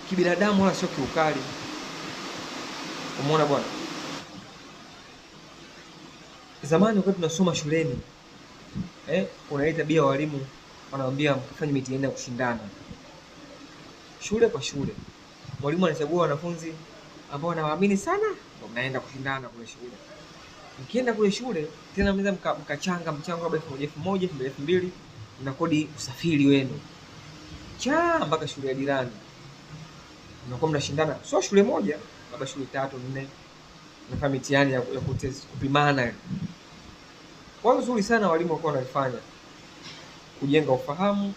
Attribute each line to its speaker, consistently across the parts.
Speaker 1: kibinadamu wala sio kiukali. Umeona bwana? Zamani wakati tunasoma shuleni, kuna ile tabia walimu wanawaambia mkifanye mitihani ya kushindana. Shule kwa shule. Mwalimu anachagua wanafunzi ambao anawaamini sana, ndio mnaenda kushindana kule shule. Mkienda kule shule, tena mnaweza mkachanga mchango wa 1000, 2000, mnakodi usafiri wenu. Mpaka shule ya jirani. Mnakuwa mnashindana, sio shule moja, labda shule 3, 4. Mnafanya mitihani ya kupimana. Kwa nzuri sana walimu wako wanafanya kujenga ufahamu,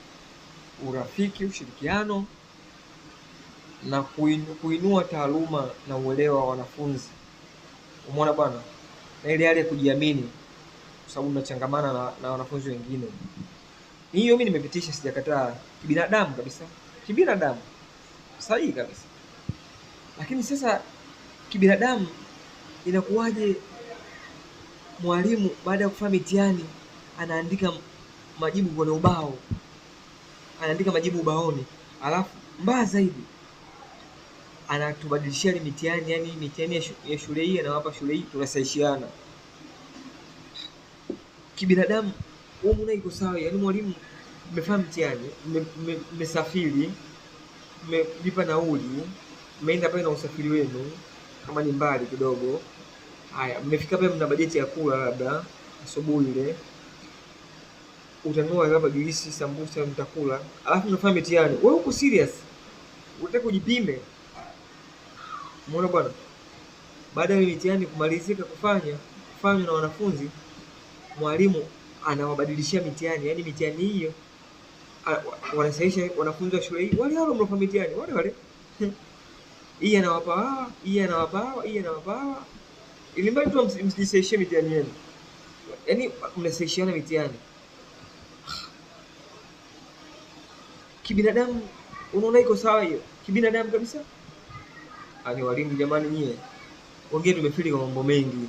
Speaker 1: urafiki, ushirikiano na kuinua taaluma na uelewa wa wanafunzi. Umeona bwana? Na ile hali ya kujiamini kwa sababu mnachangamana na wanafunzi wengine. Hiyo mimi nimepitisha, sijakataa, kibinadamu kabisa. Kibinadamu. Sahihi kabisa. Lakini sasa kibinadamu inakuwaje mwalimu baada ya kufanya mitihani anaandika majibu kwenye ubao? Anaandika majibu ubaoni. Alafu mbaya zaidi anatubadilishia ile mitihani, yani mitihani ya shule hii anawapa shule hii, tunasaishiana. Kibinadamu wewe mbona iko sawa? Yani mwalimu mmefanya mtihani, mmesafiri, mmelipa nauli, mmeenda pale na usafiri wenu kama ni mbali kidogo. Haya, mmefika pale, mna bajeti ya kula labda asubuhi ile. Utanunua labda juisi, sambusa, mtakula. Alafu mnafanya mitihani. Wewe uko serious? Unataka kujipime. Umeona bwana? Baada ya mitihani kumalizika kufanywa na wanafunzi, mwalimu anawabadilishia mitihani. Yaani mitihani hiyo wanasaisha wanafunzi wa shule hii wale mnafanya mitihani wale. Hii anawapa hii anawapa ili mbali tu msisaishie mitihani yenu. Yaani mnasaishiana mitihani. Kibinadamu unaona iko sawa hiyo? Kibinadamu kabisa. Ani walimu jamani nyie. Wengine tumefeli kwa mambo mengi.